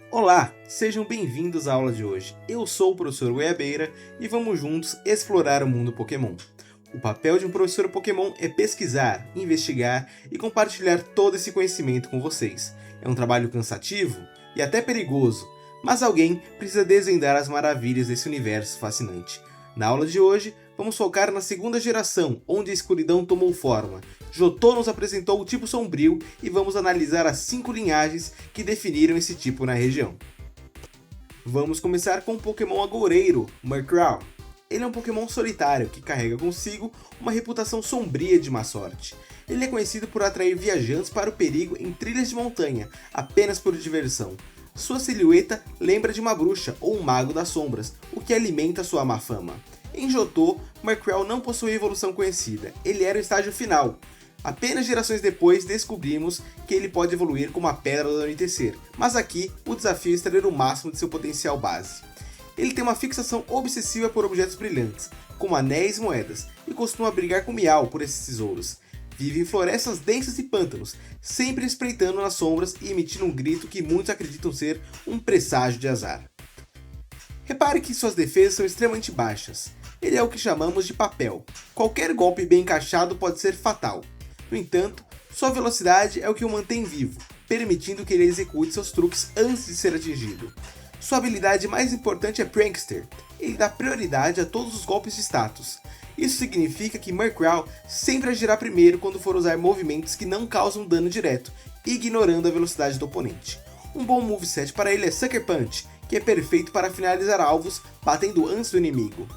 Olá, sejam bem-vindos à aula de hoje. Eu sou o professor Goiabeira e vamos juntos explorar o mundo Pokémon. O papel de um professor Pokémon é pesquisar, investigar e compartilhar todo esse conhecimento com vocês. É um trabalho cansativo e até perigoso, mas alguém precisa desvendar as maravilhas desse universo fascinante. Na aula de hoje, vamos focar na segunda geração, onde a escuridão tomou forma. Jotô nos apresentou o tipo sombrio e vamos analisar as 5 linhagens que definiram esse tipo na região. Vamos começar com o Pokémon agoureiro, Murkrow. Ele é um Pokémon solitário que carrega consigo uma reputação sombria de má sorte. Ele é conhecido por atrair viajantes para o perigo em trilhas de montanha, apenas por diversão. Sua silhueta lembra de uma bruxa ou um mago das sombras, o que alimenta sua má fama. Em Jotô, Murkrow não possui evolução conhecida, ele era o estágio final. Apenas gerações depois descobrimos que ele pode evoluir como a Pedra do Anoitecer, mas aqui o desafio é extrair o máximo de seu potencial base. Ele tem uma fixação obsessiva por objetos brilhantes, como anéis e moedas, e costuma brigar com Meow por esses tesouros. Vive em florestas densas e pântanos, sempre espreitando nas sombras e emitindo um grito que muitos acreditam ser um presságio de azar. Repare que suas defesas são extremamente baixas. Ele é o que chamamos de papel. Qualquer golpe bem encaixado pode ser fatal. No entanto, sua velocidade é o que o mantém vivo, permitindo que ele execute seus truques antes de ser atingido. Sua habilidade mais importante é Prankster. Ele dá prioridade a todos os golpes de status. Isso significa que Murkrow sempre agirá primeiro quando for usar movimentos que não causam dano direto, ignorando a velocidade do oponente. Um bom moveset para ele é Sucker Punch, que é perfeito para finalizar alvos batendo antes do inimigo.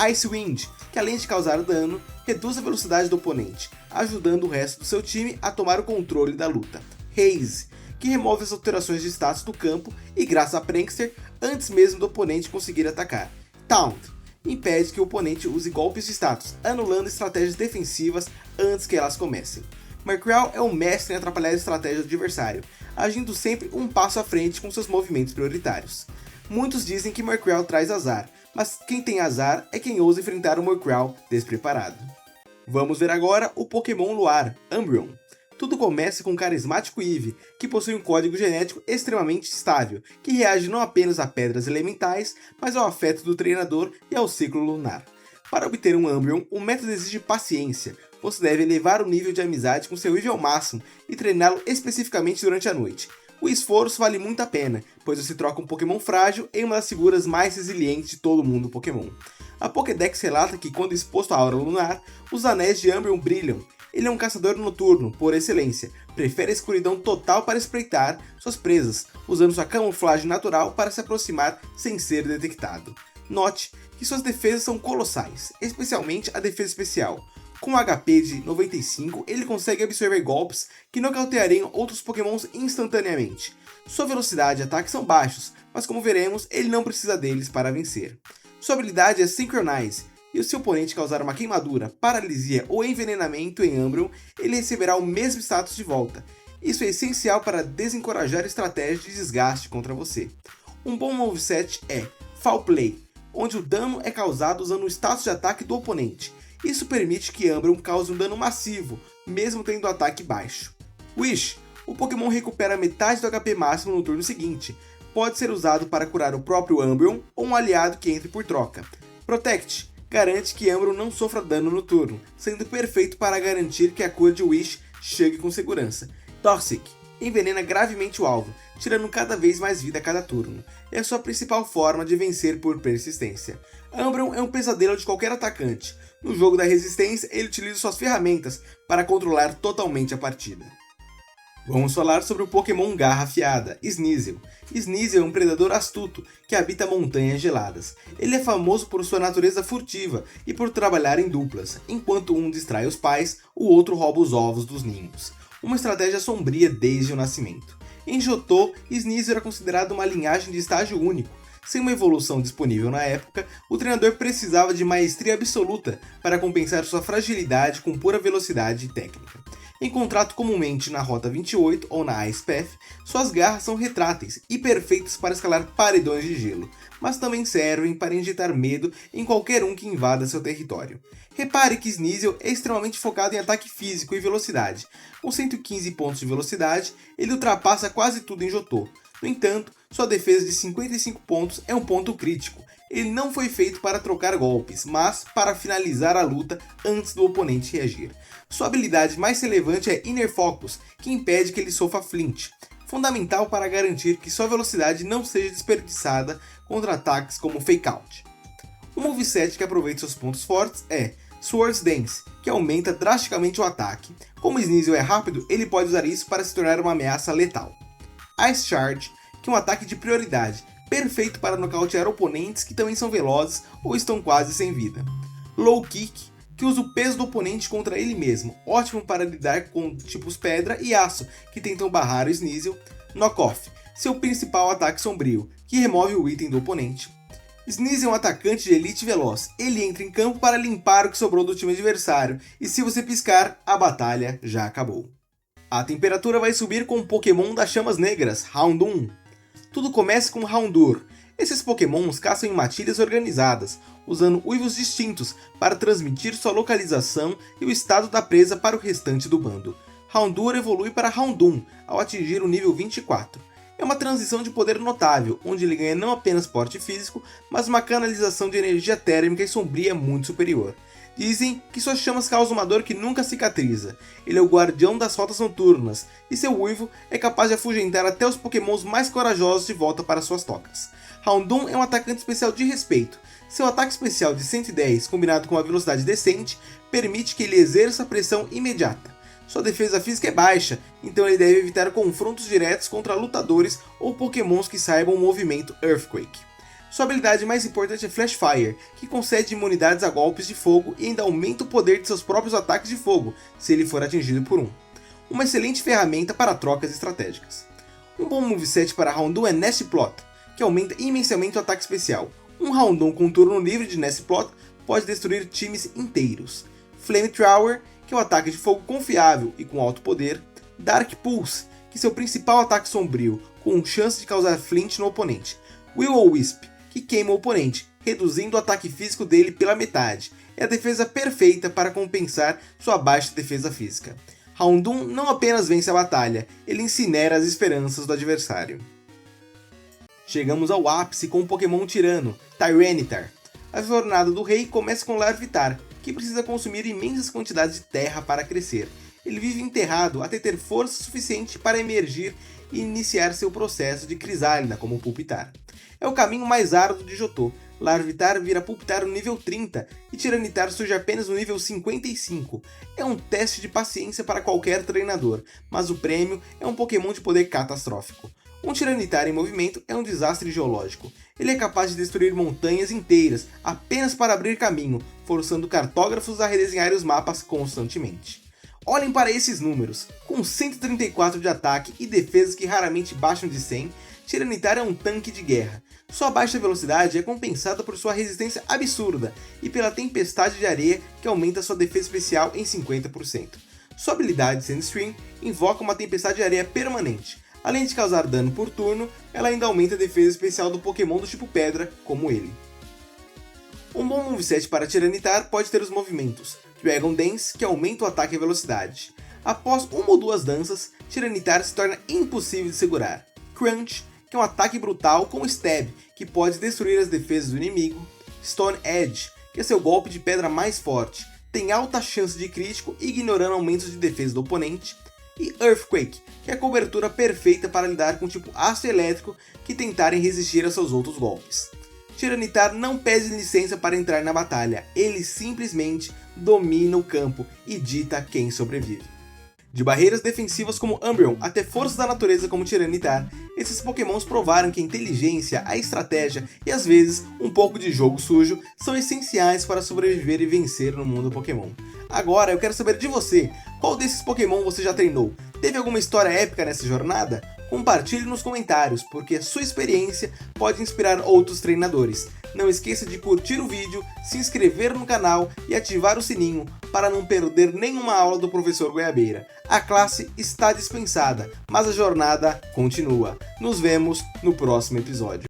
Ice Wind, que além de causar dano, reduz a velocidade do oponente, ajudando o resto do seu time a tomar o controle da luta. Haze, que remove as alterações de status do campo e graças a Prankster antes mesmo do oponente conseguir atacar. Taunt, impede que o oponente use golpes de status, anulando estratégias defensivas antes que elas comecem. Murkrow é um mestre em atrapalhar a estratégia do adversário, agindo sempre um passo à frente com seus movimentos prioritários. Muitos dizem que Murkrow traz azar, mas quem tem azar é quem ousa enfrentar o Murkrow despreparado. Vamos ver agora o Pokémon Luar, Umbreon. Tudo começa com o carismático Eevee, que possui um código genético extremamente estável, que reage não apenas a pedras elementais, mas ao afeto do treinador e ao ciclo lunar. Para obter um Umbreon, o método exige paciência. Você deve elevar o nível de amizade com seu Eevee ao máximo e treiná-lo especificamente durante a noite. O esforço vale muito a pena, pois você troca um Pokémon frágil em uma das figuras mais resilientes de todo o mundo Pokémon. A Pokédex relata que, quando exposto à aura lunar, os anéis de Umbreon brilham. Ele é um caçador noturno, por excelência, prefere a escuridão total para espreitar suas presas, usando sua camuflagem natural para se aproximar sem ser detectado. Note que suas defesas são colossais, especialmente a defesa especial. Com HP de 95, ele consegue absorver golpes que nocauteariam outros pokémons instantaneamente. Sua velocidade e ataque são baixos, mas como veremos, ele não precisa deles para vencer. Sua habilidade é Synchronize, e se seu oponente causar uma queimadura, paralisia ou envenenamento em Umbreon, ele receberá o mesmo status de volta. Isso é essencial para desencorajar estratégias de desgaste contra você. Um bom moveset é Foul Play, onde o dano é causado usando o status de ataque do oponente. Isso permite que Umbreon cause um dano massivo, mesmo tendo ataque baixo. Wish, o Pokémon recupera metade do HP máximo no turno seguinte. Pode ser usado para curar o próprio Umbreon ou um aliado que entre por troca. Protect, garante que Umbreon não sofra dano no turno, sendo perfeito para garantir que a cura de Wish chegue com segurança. Toxic, envenena gravemente o alvo, tirando cada vez mais vida a cada turno. É a sua principal forma de vencer por persistência. Umbreon é um pesadelo de qualquer atacante. No jogo da resistência, ele utiliza suas ferramentas para controlar totalmente a partida. Vamos falar sobre o Pokémon Garra Afiada, Sneasel. Sneasel é um predador astuto que habita montanhas geladas. Ele é famoso por sua natureza furtiva e por trabalhar em duplas. Enquanto um distrai os pais, o outro rouba os ovos dos ninhos. Uma estratégia sombria desde o nascimento. Em Jotô, Sneasel era considerado uma linhagem de estágio único. Sem uma evolução disponível na época, o treinador precisava de maestria absoluta para compensar sua fragilidade com pura velocidade e técnica. Encontrado comumente na Rota 28 ou na Ice Path, suas garras são retráteis e perfeitas para escalar paredões de gelo, mas também servem para injetar medo em qualquer um que invada seu território. Repare que Sneasel é extremamente focado em ataque físico e velocidade. Com 115 pontos de velocidade, ele ultrapassa quase tudo em Jotô. No entanto, sua defesa de 55 pontos é um ponto crítico. Ele não foi feito para trocar golpes, mas para finalizar a luta antes do oponente reagir. Sua habilidade mais relevante é Inner Focus, que impede que ele sofra flint, fundamental para garantir que sua velocidade não seja desperdiçada contra ataques como Fake Out. Um moveset que aproveita seus pontos fortes é Swords Dance, que aumenta drasticamente o ataque. Como Sneasel é rápido, ele pode usar isso para se tornar uma ameaça letal. Ice Charge, que é um ataque de prioridade, perfeito para nocautear oponentes que também são velozes ou estão quase sem vida. Low Kick, que usa o peso do oponente contra ele mesmo, ótimo para lidar com tipos pedra e aço, que tentam barrar o Sneasel. Knock Off, seu principal ataque sombrio, que remove o item do oponente. Sneasel é um atacante de elite veloz, ele entra em campo para limpar o que sobrou do time adversário, e se você piscar, a batalha já acabou. A temperatura vai subir com o Pokémon das Chamas Negras, Houndoom. Tudo começa com Houndour. Esses Pokémons caçam em matilhas organizadas, usando uivos distintos para transmitir sua localização e o estado da presa para o restante do bando. Houndour evolui para Houndoom ao atingir o nível 24. É uma transição de poder notável, onde ele ganha não apenas porte físico, mas uma canalização de energia térmica e sombria muito superior. Dizem que suas chamas causam uma dor que nunca cicatriza. Ele é o guardião das rotas noturnas, e seu uivo é capaz de afugentar até os pokémons mais corajosos de volta para suas tocas. Houndoom é um atacante especial de respeito. Seu ataque especial de 110, combinado com uma velocidade decente, permite que ele exerça pressão imediata. Sua defesa física é baixa, então ele deve evitar confrontos diretos contra lutadores ou pokémons que saibam o movimento Earthquake. Sua habilidade mais importante é Flash Fire, que concede imunidades a golpes de fogo e ainda aumenta o poder de seus próprios ataques de fogo, se ele for atingido por um. Uma excelente ferramenta para trocas estratégicas. Um bom moveset para Houndoom é Nest Plot, que aumenta imensamente o ataque especial. Um Houndoom com turno livre de Nest Plot pode destruir times inteiros. Flamethrower, que é um ataque de fogo confiável e com alto poder. Dark Pulse, que é seu principal ataque sombrio, com chance de causar flint no oponente. Will-O-Wisp, que queima o oponente, reduzindo o ataque físico dele pela metade. É a defesa perfeita para compensar sua baixa defesa física. Houndoom não apenas vence a batalha, ele incinera as esperanças do adversário. Chegamos ao ápice com o Pokémon Tirano, Tyranitar. A jornada do rei começa com Larvitar, que precisa consumir imensas quantidades de terra para crescer. Ele vive enterrado até ter força suficiente para emergir e iniciar seu processo de crisálida como Pupitar. É o caminho mais árduo de Johto. Larvitar vira Pupitar no nível 30 e Tiranitar surge apenas no nível 55. É um teste de paciência para qualquer treinador, mas o prêmio é um Pokémon de poder catastrófico. Um Tiranitar em movimento é um desastre geológico. Ele é capaz de destruir montanhas inteiras apenas para abrir caminho, forçando cartógrafos a redesenhar os mapas constantemente. Olhem para esses números. Com 134 de ataque e defesas que raramente baixam de 100, Tiranitar é um tanque de guerra. Sua baixa velocidade é compensada por sua resistência absurda e pela tempestade de areia que aumenta sua defesa especial em 50%. Sua habilidade Sandstream invoca uma tempestade de areia permanente. Além de causar dano por turno, ela ainda aumenta a defesa especial do Pokémon do tipo Pedra, como ele. Um bom moveset para Tiranitar pode ter os movimentos Dragon Dance, que aumenta o ataque e a velocidade. Após uma ou duas danças, Tiranitar se torna impossível de segurar. Crunch, que é um ataque brutal com Stab, que pode destruir as defesas do inimigo. Stone Edge, que é seu golpe de pedra mais forte, tem alta chance de crítico ignorando aumentos de defesa do oponente. E Earthquake, que é a cobertura perfeita para lidar com o tipo aço elétrico que tentarem resistir a seus outros golpes. Tiranitar não pede licença para entrar na batalha, ele simplesmente domina o campo e dita quem sobrevive. De barreiras defensivas como Umbreon até forças da natureza como Tiranitar, esses pokémons provaram que a inteligência, a estratégia e às vezes um pouco de jogo sujo são essenciais para sobreviver e vencer no mundo Pokémon. Agora eu quero saber de você, qual desses Pokémon você já treinou? Teve alguma história épica nessa jornada? Compartilhe nos comentários, porque a sua experiência pode inspirar outros treinadores. Não esqueça de curtir o vídeo, se inscrever no canal e ativar o sininho para não perder nenhuma aula do professor Goiabeira. A classe está dispensada, mas a jornada continua. Nos vemos no próximo episódio.